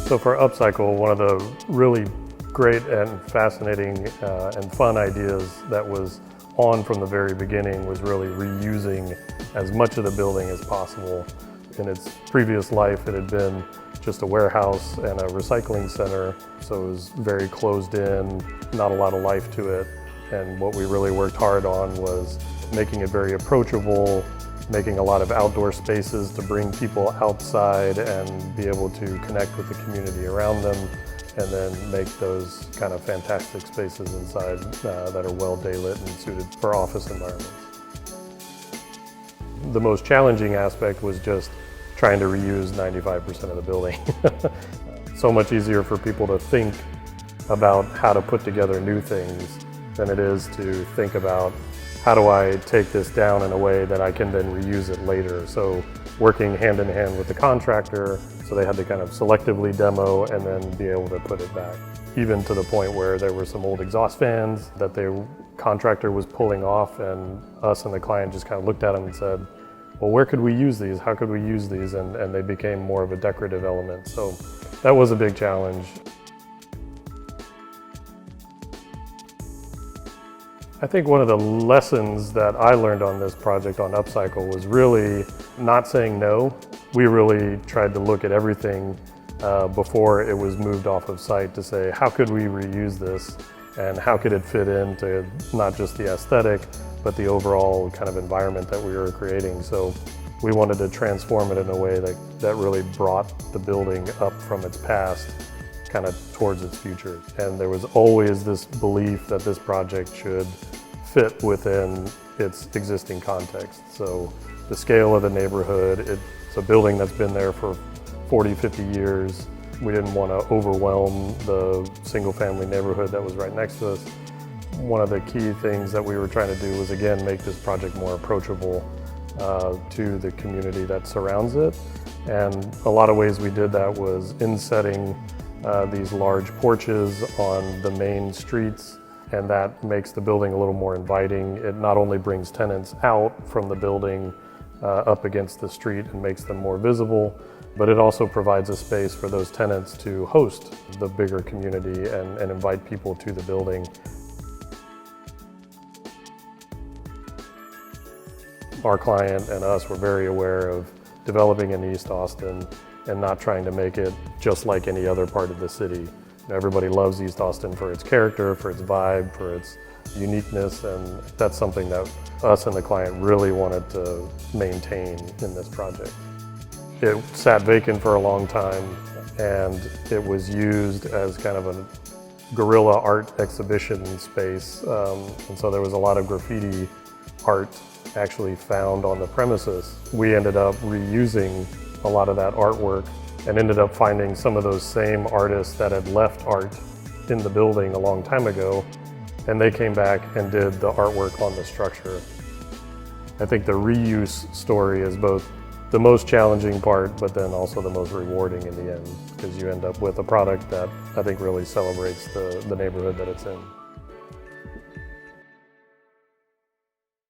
So for UPCycle, one of the really great and fascinating and fun ideas that was on from the very beginning was really reusing as much of the building as possible. In its previous life, it had been just a warehouse and a recycling center, so it was very closed in, not a lot of life to it. And what we really worked hard on was making it very approachable, making a lot of outdoor spaces to bring people outside and be able to connect with the community around them, and then make those kind of fantastic spaces inside that are well daylit and suited for office environments. The most challenging aspect was just trying to reuse 95% of the building. So much easier for people to think about how to put together new things than it is to think about how do I take this down in a way that I can then reuse it later. So working hand in hand with the contractor, so they had to kind of selectively demo and then be able to put it back. Even to the point where there were some old exhaust fans that the contractor was pulling off, and us and the client just kind of looked at them and said, well, where could we use these? How could we use these? And they became more of a decorative element. So that was a big challenge. I think one of the lessons that I learned on this project on UPCycle was really not saying no. We really tried to look at everything before it was moved off of site to say, how could we reuse this? And how could it fit into not just the aesthetic, but the overall kind of environment that we were creating. So we wanted to transform it in a way that really brought the building up from its past kind of towards its future. And there was always this belief that this project should fit within its existing context. So the scale of the neighborhood, it's a building that's been there for 40, 50 years. We didn't want to overwhelm the single family neighborhood that was right next to us. One of the key things that we were trying to do was, again, make this project more approachable to the community that surrounds it. And a lot of ways we did that was insetting these large porches on the main streets, and that makes the building a little more inviting. It not only brings tenants out from the building up against the street and makes them more visible, but it also provides a space for those tenants to host the bigger community and invite people to the building. Our client and us were very aware of developing in East Austin and not trying to make it just like any other part of the city. Everybody loves East Austin for its character, for its vibe, for its uniqueness, and that's something that us and the client really wanted to maintain in this project. It sat vacant for a long time, and it was used as kind of a guerrilla art exhibition space, and so there was a lot of graffiti art actually found on the premises. We ended up reusing a lot of that artwork and ended up finding some of those same artists that had left art in the building a long time ago, and they came back and did the artwork on the structure. I think the reuse story is both the most challenging part, but then also the most rewarding in the end, because you end up with a product that I think really celebrates the neighborhood that it's in.